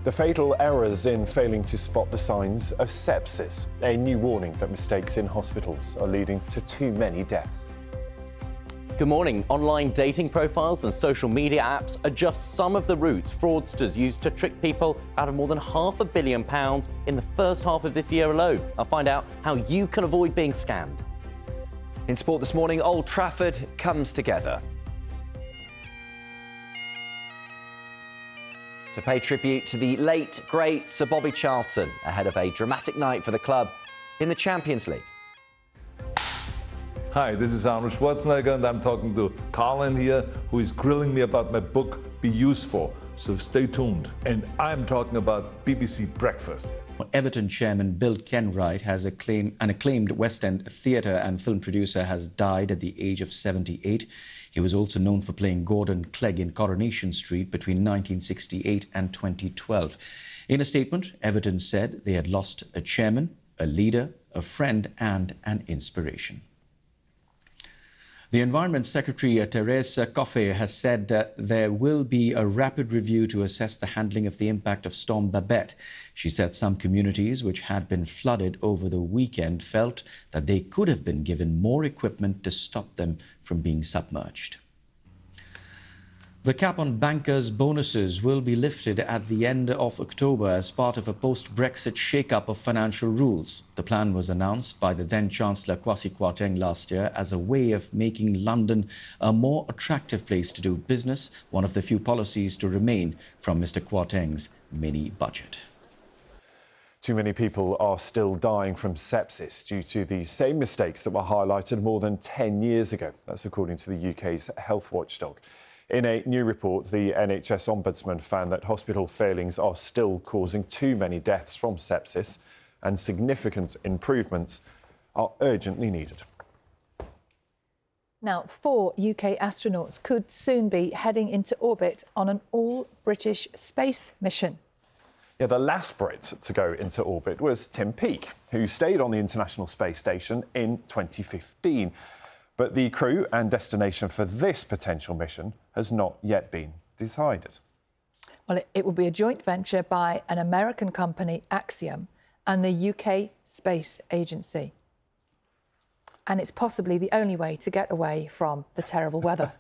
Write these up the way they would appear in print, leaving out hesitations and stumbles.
The fatal errors in failing to spot the signs of sepsis, a new warning that mistakes in hospitals are leading to too many deaths. Good morning. Online dating profiles and social media apps are just some of the routes fraudsters use to trick people out of more than £500 million in the first half of this year alone. I'll find out how you can avoid being scammed. In sport this morning, Old Trafford comes together to pay tribute to the late, great Sir Bobby Charlton ahead of a dramatic night for the club in the Champions League. Hi, this is Arnold Schwarzenegger and I'm talking to Colin here, who is grilling me about my book, Be Useful. So stay tuned. And I'm talking about BBC Breakfast. Everton chairman Bill Kenwright has an acclaimed West End theatre and film producer has died at the age of 78. He was also known for playing Gordon Clegg in Coronation Street between 1968 and 2012. In a statement, Everton said they had lost a chairman, a leader, a friend and an inspiration. The Environment Secretary, Thérèse Coffey, has said that there will be a rapid review to assess the handling of the impact of Storm Babet. She said some communities which had been flooded over the weekend felt that they could have been given more equipment to stop them from being submerged. The cap on bankers' bonuses will be lifted at the end of October as part of a post-Brexit shake-up of financial rules. The plan was announced by the then-Chancellor Kwasi Kwarteng last year as a way of making London a more attractive place to do business, one of the few policies to remain from Mr. Kwarteng's mini-budget. Too many people are still dying from sepsis due to the same mistakes that were highlighted more than 10 years ago. That's according to the UK's health watchdog. In a new report, the NHS Ombudsman found that hospital failings are still causing too many deaths from sepsis and significant improvements are urgently needed. Now, 4 UK astronauts could soon be heading into orbit on an all-British space mission. Yeah, the last Brit to go into orbit was Tim Peake, who stayed on the International Space Station in 2015. But the crew and destination for this potential mission has not yet been decided. Well, it will be a joint venture by an American company, Axiom, and the UK Space Agency. And it's possibly the only way to get away from the terrible weather.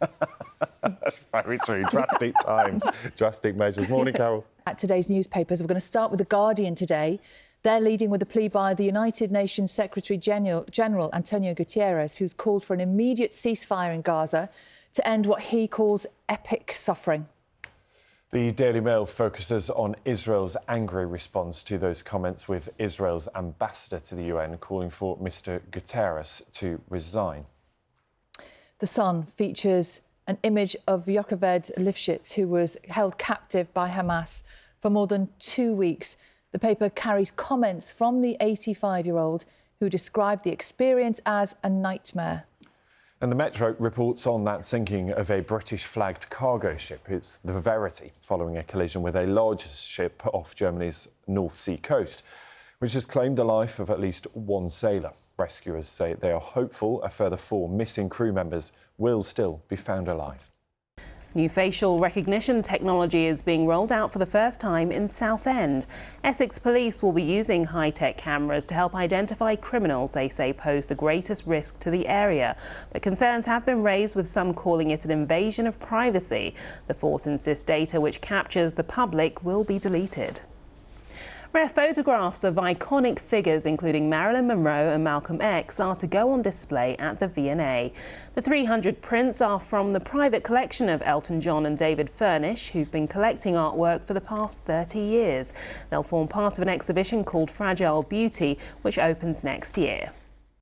That's very true. Drastic times, drastic measures. Morning, Carol. At today's newspapers, we're going to start with The Guardian today. They're leading with a plea by the United Nations Secretary General Antonio Guterres, who's called for an immediate ceasefire in Gaza to end what he calls epic suffering. The Daily Mail focuses on Israel's angry response to those comments, with Israel's ambassador to the UN calling for Mr. Guterres to resign. The Sun features an image of Yocheved Lifshitz, who was held captive by Hamas for more than 2 weeks. The paper carries comments from the 85-year-old who described the experience as a nightmare. And the Metro reports on that sinking of a British-flagged cargo ship. It's the Verity, following a collision with a larger ship off Germany's North Sea coast, which has claimed the life of at least one sailor. Rescuers say they are hopeful a further 4 missing crew members will still be found alive. New facial recognition technology is being rolled out for the first time in Southend. Essex Police will be using high-tech cameras to help identify criminals they say pose the greatest risk to the area. But concerns have been raised, with some calling it an invasion of privacy. The force insists data which captures the public will be deleted. Rare photographs of iconic figures including Marilyn Monroe and Malcolm X are to go on display at the V&A. The 300 prints are from the private collection of Elton John and David Furnish, who've been collecting artwork for the past 30 years. They'll form part of an exhibition called Fragile Beauty, which opens next year.